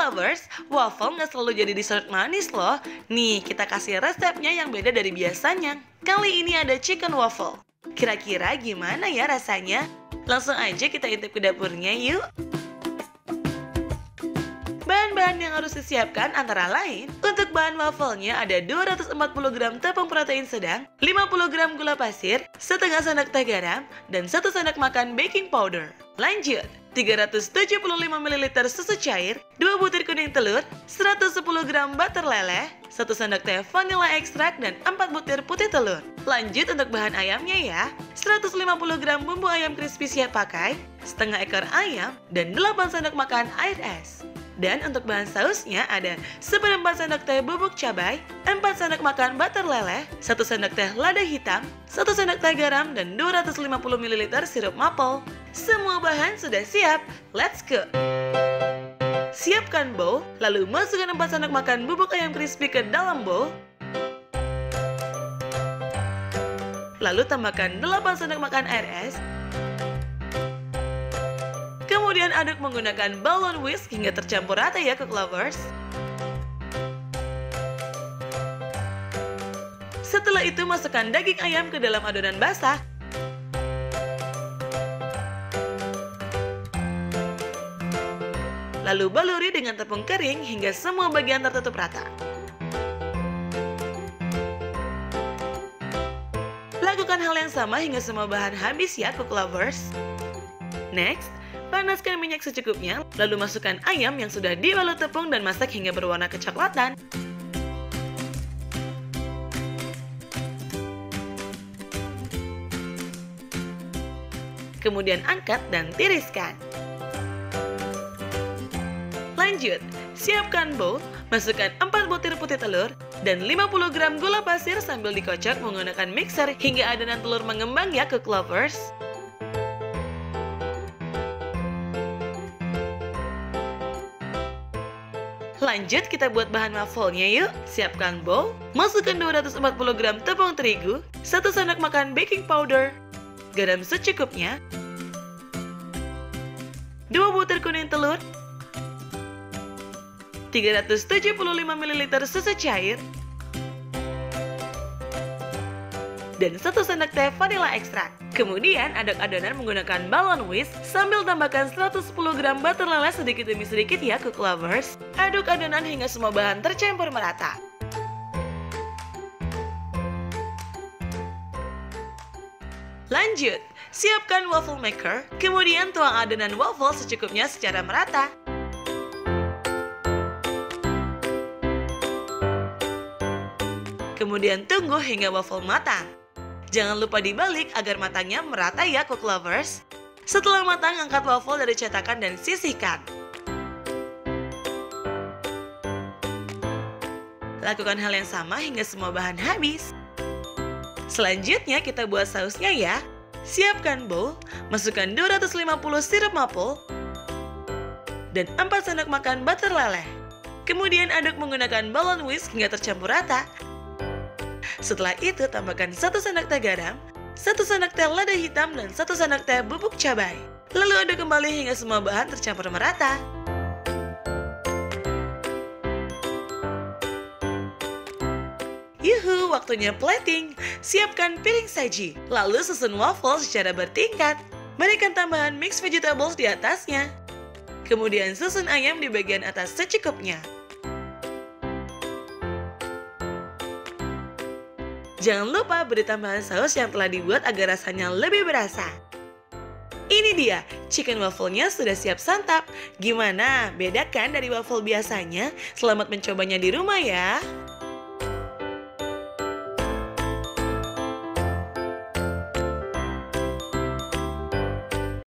Lovers, waffle nggak selalu jadi dessert manis loh. Nih, kita kasih resepnya yang beda dari biasanya. Kali ini ada chicken waffle. Kira-kira gimana ya rasanya? Langsung aja kita intip ke dapurnya yuk. Bahan-bahan yang harus disiapkan antara lain, untuk bahan wafelnya ada 240 gram tepung protein sedang, 50 gram gula pasir, setengah sendok teh garam, dan 1 sendok makan baking powder. Lanjut, 375 ml susu cair, 2 butir kuning telur, 110 gram butter leleh, 1 sendok teh vanilla ekstrak, dan 4 butir putih telur. Lanjut untuk bahan ayamnya ya, 150 gram bumbu ayam crispy siap pakai, setengah ekor ayam, dan 8 sendok makan air es. Dan untuk bahan sausnya ada 1/4 sendok teh bubuk cabai, 4 sendok makan butter leleh, 1 sendok teh lada hitam, 1 sendok teh garam, dan 250 ml sirup maple. Semua bahan sudah siap, let's go! Siapkan bowl, lalu masukkan 4 sendok makan bubuk ayam crispy ke dalam bowl. Lalu tambahkan 8 sendok makan air es. Kemudian aduk menggunakan balon whisk hingga tercampur rata ya Cook Lovers. Setelah itu masukkan daging ayam ke dalam adonan basah. Lalu baluri dengan tepung kering hingga semua bagian tertutup rata. Lakukan hal yang sama hingga semua bahan habis ya Cook Lovers. Next, panaskan minyak secukupnya, lalu masukkan ayam yang sudah dibalut tepung dan masak hingga berwarna kecoklatan. Kemudian angkat dan tiriskan. Lanjut, siapkan bowl, masukkan 4 butir putih telur dan 50 gram gula pasir sambil dikocok menggunakan mixer hingga adonan telur mengembang ya Cook Lovers. Lanjut kita buat bahan wafelnya yuk. Siapkan bowl, masukkan 240 gram tepung terigu, 1 sendok makan baking powder, garam secukupnya, 2 butir kuning telur, 375 ml susu cair, dan 1 sendok teh vanilla ekstrak. Kemudian aduk adonan menggunakan balon whisk sambil tambahkan 110 gram butter leleh sedikit demi sedikit ya Cook Lovers. Aduk adonan hingga semua bahan tercampur merata. Lanjut, siapkan waffle maker, kemudian tuang adonan waffle secukupnya secara merata. Kemudian tunggu hingga waffle matang. Jangan lupa dibalik agar matangnya merata ya Cook Lovers. Setelah matang, angkat waffle dari cetakan dan sisihkan. Lakukan hal yang sama hingga semua bahan habis. Selanjutnya kita buat sausnya ya. Siapkan bowl, masukkan 250 sirup maple dan 4 sendok makan butter leleh. Kemudian aduk menggunakan balon whisk hingga tercampur rata. Setelah itu tambahkan 1 sendok teh garam, 1 sendok teh lada hitam, dan 1 sendok teh bubuk cabai. Lalu aduk kembali hingga semua bahan tercampur merata. Yuhu, waktunya plating. Siapkan piring saji, lalu susun waffle secara bertingkat. Berikan tambahan mixed vegetables di atasnya. Kemudian susun ayam di bagian atas secukupnya. Jangan lupa beri tambahan saus yang telah dibuat agar rasanya lebih berasa. Ini dia, chicken waffle-nya sudah siap santap. Gimana? Beda kan dari waffle biasanya? Selamat mencobanya di rumah ya!